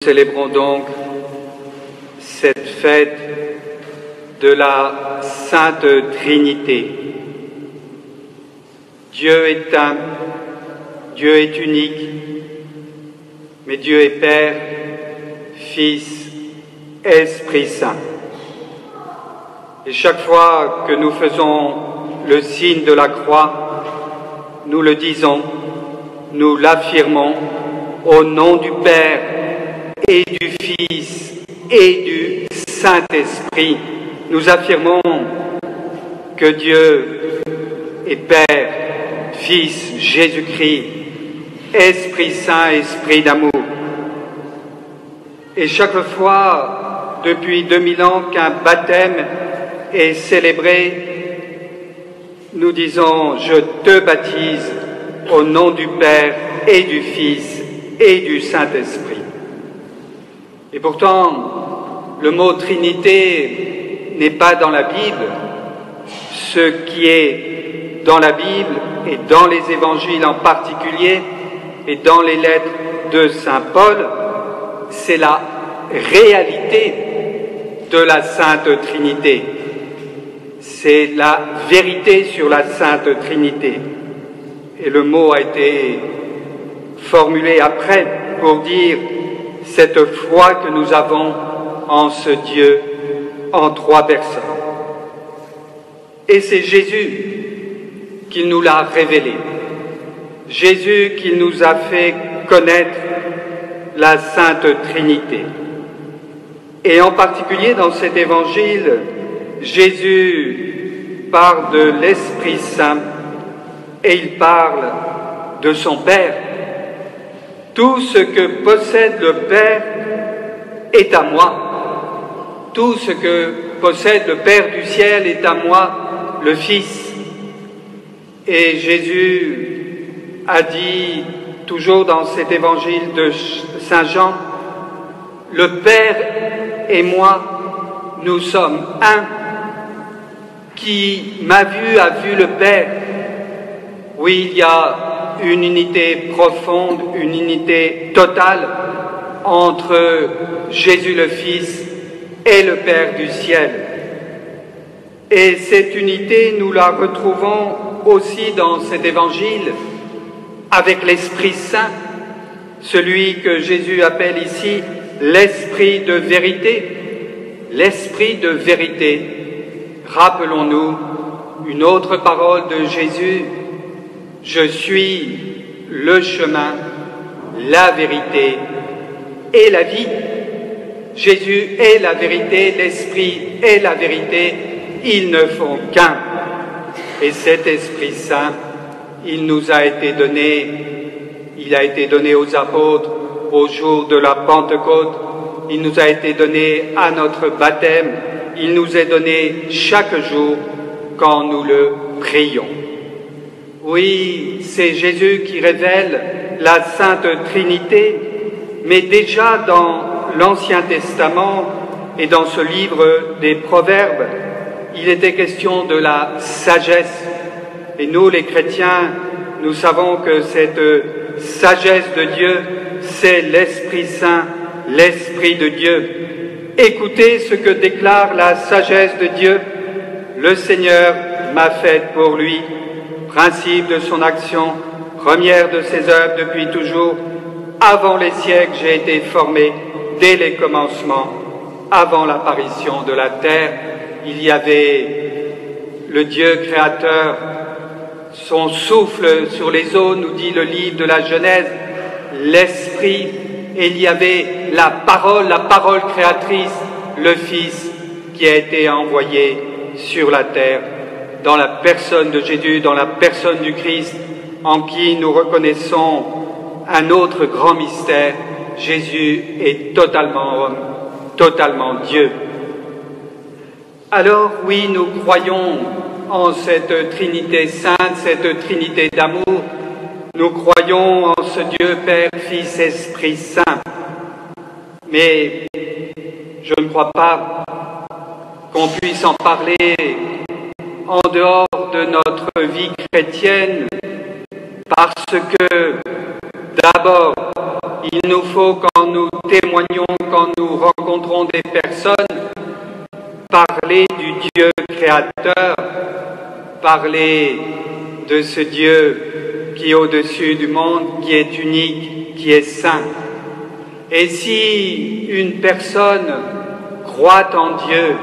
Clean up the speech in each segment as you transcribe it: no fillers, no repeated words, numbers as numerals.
Célébrons donc cette fête de la Sainte Trinité. Dieu est un, Dieu est unique, mais Dieu est Père, Fils, Esprit Saint. Et chaque fois que nous faisons le signe de la croix, nous le disons, nous l'affirmons au nom du Père et du Fils et du Saint-Esprit. Nous affirmons que Dieu est Père, Fils, Jésus-Christ, Esprit Saint, Esprit d'amour. Et chaque fois, depuis 2000 ans qu'un baptême est célébré, nous disons « Je te baptise au nom du Père et du Fils et du Saint-Esprit ». Et pourtant, le mot Trinité n'est pas dans la Bible. Ce qui est dans la Bible et dans les évangiles en particulier et dans les lettres de Saint Paul, c'est la réalité de la Sainte Trinité. C'est la vérité sur la Sainte Trinité. Et le mot a été formulé après pour dire cette foi que nous avons en ce Dieu en trois personnes. Et c'est Jésus qui nous l'a révélé. Jésus qui nous a fait connaître la Sainte Trinité. Et en particulier dans cet évangile, Jésus parle de l'Esprit Saint et il parle de son Père. Tout ce que possède le Père est à moi. Tout ce que possède le Père du ciel est à moi, le Fils. Et Jésus a dit, toujours dans cet évangile de Saint Jean, « Le Père et moi, nous sommes un. Qui m'a vu a vu le Père. » Oui, il y a une unité profonde, une unité totale entre Jésus le Fils et le Père du ciel. Et cette unité, nous la retrouvons aussi dans cet évangile avec l'Esprit Saint, celui que Jésus appelle ici l'Esprit de vérité. L'Esprit de vérité. Rappelons-nous une autre parole de Jésus, « Je suis le chemin, la vérité et la vie ». Jésus est la vérité, l'Esprit est la vérité, ils ne font qu'un. Et cet Esprit Saint, il nous a été donné, il a été donné aux apôtres au jour de la Pentecôte, il nous a été donné à notre baptême, il nous est donné chaque jour quand nous le prions. Oui, c'est Jésus qui révèle la Sainte Trinité, mais déjà dans l'Ancien Testament et dans ce livre des Proverbes, il était question de la sagesse. Et nous, les chrétiens, nous savons que cette sagesse de Dieu, c'est l'Esprit Saint, l'Esprit de Dieu. Écoutez ce que déclare la sagesse de Dieu. Le Seigneur m'a faite pour lui, principe de son action, première de ses œuvres depuis toujours. Avant les siècles, j'ai été formé, dès les commencements, avant l'apparition de la terre. Il y avait le Dieu créateur, son souffle sur les eaux, nous dit le livre de la Genèse, l'Esprit, et il y avait la parole créatrice, le Fils qui a été envoyé sur la terre, dans la personne de Jésus, dans la personne du Christ, en qui nous reconnaissons un autre grand mystère. Jésus est totalement homme, totalement Dieu. Alors oui, nous croyons en cette Trinité sainte, cette Trinité d'amour. Nous croyons en ce Dieu Père, Fils, Esprit Saint. Mais je ne crois pas qu'on puisse en parler en dehors de notre vie chrétienne, parce que d'abord, il nous faut, quand nous témoignons, quand nous rencontrons des personnes, parler du Dieu créateur, parler de ce Dieu qui est au-dessus du monde, qui est unique, qui est saint. Et si une personne croit en Dieu,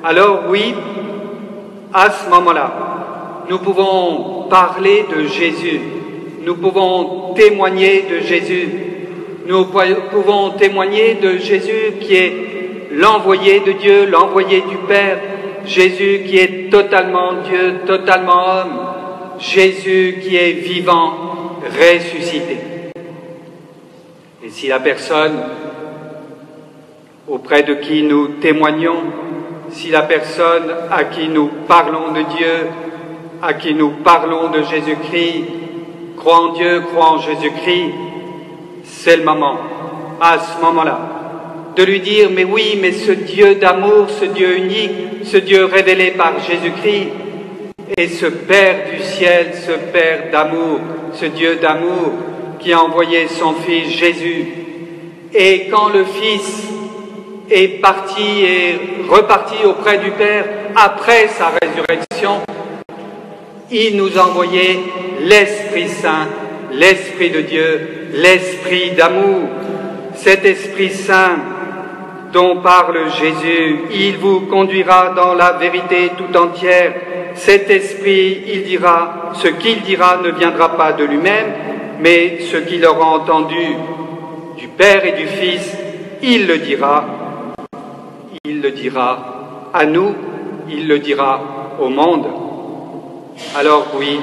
alors oui, à ce moment-là, nous pouvons parler de Jésus, nous pouvons témoigner de Jésus, nous pouvons témoigner de Jésus qui est l'envoyé de Dieu, l'envoyé du Père, Jésus qui est totalement Dieu, totalement homme, Jésus qui est vivant, ressuscité. Et si la personne auprès de qui nous témoignons, si la personne à qui nous parlons de Dieu, à qui nous parlons de Jésus-Christ, croit en Dieu, croit en Jésus-Christ, c'est le moment, à ce moment-là, de lui dire, mais oui, mais ce Dieu d'amour, ce Dieu unique, ce Dieu révélé par Jésus-Christ, et ce Père du ciel, ce Père d'amour, ce Dieu d'amour qui a envoyé son Fils Jésus. Et quand le Fils est parti et reparti auprès du Père après sa résurrection, il nous a envoyé l'Esprit Saint, l'Esprit de Dieu, l'Esprit d'amour. Cet Esprit Saint dont parle Jésus, il vous conduira dans la vérité tout entière. Cet Esprit, il dira, ce qu'il dira ne viendra pas de lui-même, mais ce qu'il aura entendu du Père et du Fils, il le dira. Il le dira à nous, il le dira au monde. Alors oui,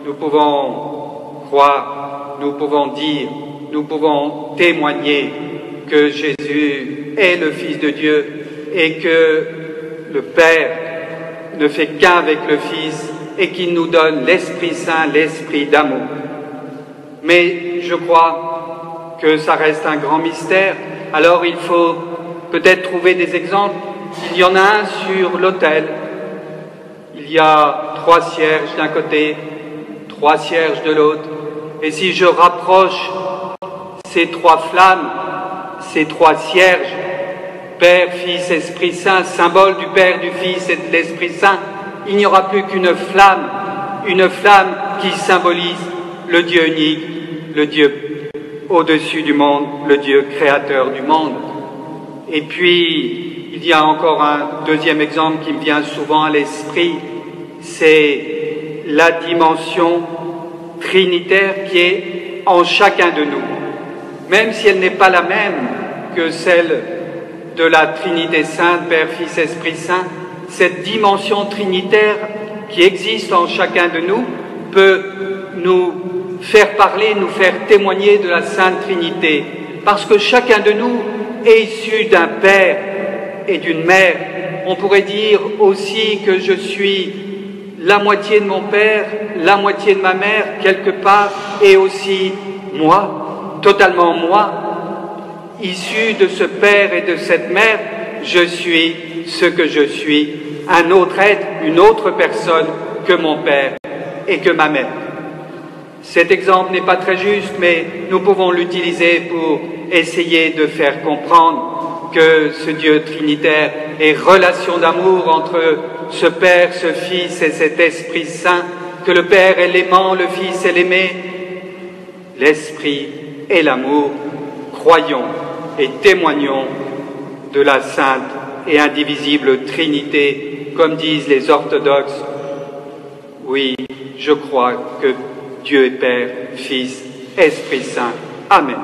nous pouvons croire, nous pouvons dire, nous pouvons témoigner que Jésus est le Fils de Dieu et que le Père ne fait qu'un avec le Fils et qu'il nous donne l'Esprit Saint, l'Esprit d'amour. Mais je crois que ça reste un grand mystère, alors il faut peut-être trouver des exemples. Il y en a un sur l'autel. Il y a 3 cierges d'un côté, 3 cierges de l'autre. Et si je rapproche ces 3 flammes, ces 3 cierges, Père, Fils, Esprit Saint, symbole du Père, du Fils et de l'Esprit Saint, il n'y aura plus qu'une flamme qui symbolise le Dieu unique, le Dieu au-dessus du monde, le Dieu créateur du monde. Et puis, il y a encore un deuxième exemple qui me vient souvent à l'esprit, c'est la dimension trinitaire qui est en chacun de nous. Même si elle n'est pas la même que celle de la Trinité Sainte, Père, Fils, Esprit Saint, cette dimension trinitaire qui existe en chacun de nous peut nous faire parler, nous faire témoigner de la Sainte Trinité, parce que chacun de nous est issu d'un Père et d'une Mère. On pourrait dire aussi que je suis la moitié de mon Père, la moitié de ma mère, quelque part, et aussi moi, totalement moi, issu de ce Père et de cette Mère, je suis ce que je suis, un autre être, une autre personne que mon Père et que ma mère. Cet exemple n'est pas très juste, mais nous pouvons l'utiliser pour essayer de faire comprendre que ce Dieu trinitaire est relation d'amour entre ce Père, ce Fils et cet Esprit Saint, que le Père est l'aimant, le Fils est l'aimé, l'Esprit est l'amour. Croyons et témoignons de la sainte et indivisible Trinité, comme disent les orthodoxes. Oui, je crois que Dieu est Père, Fils, Esprit Saint. Amen.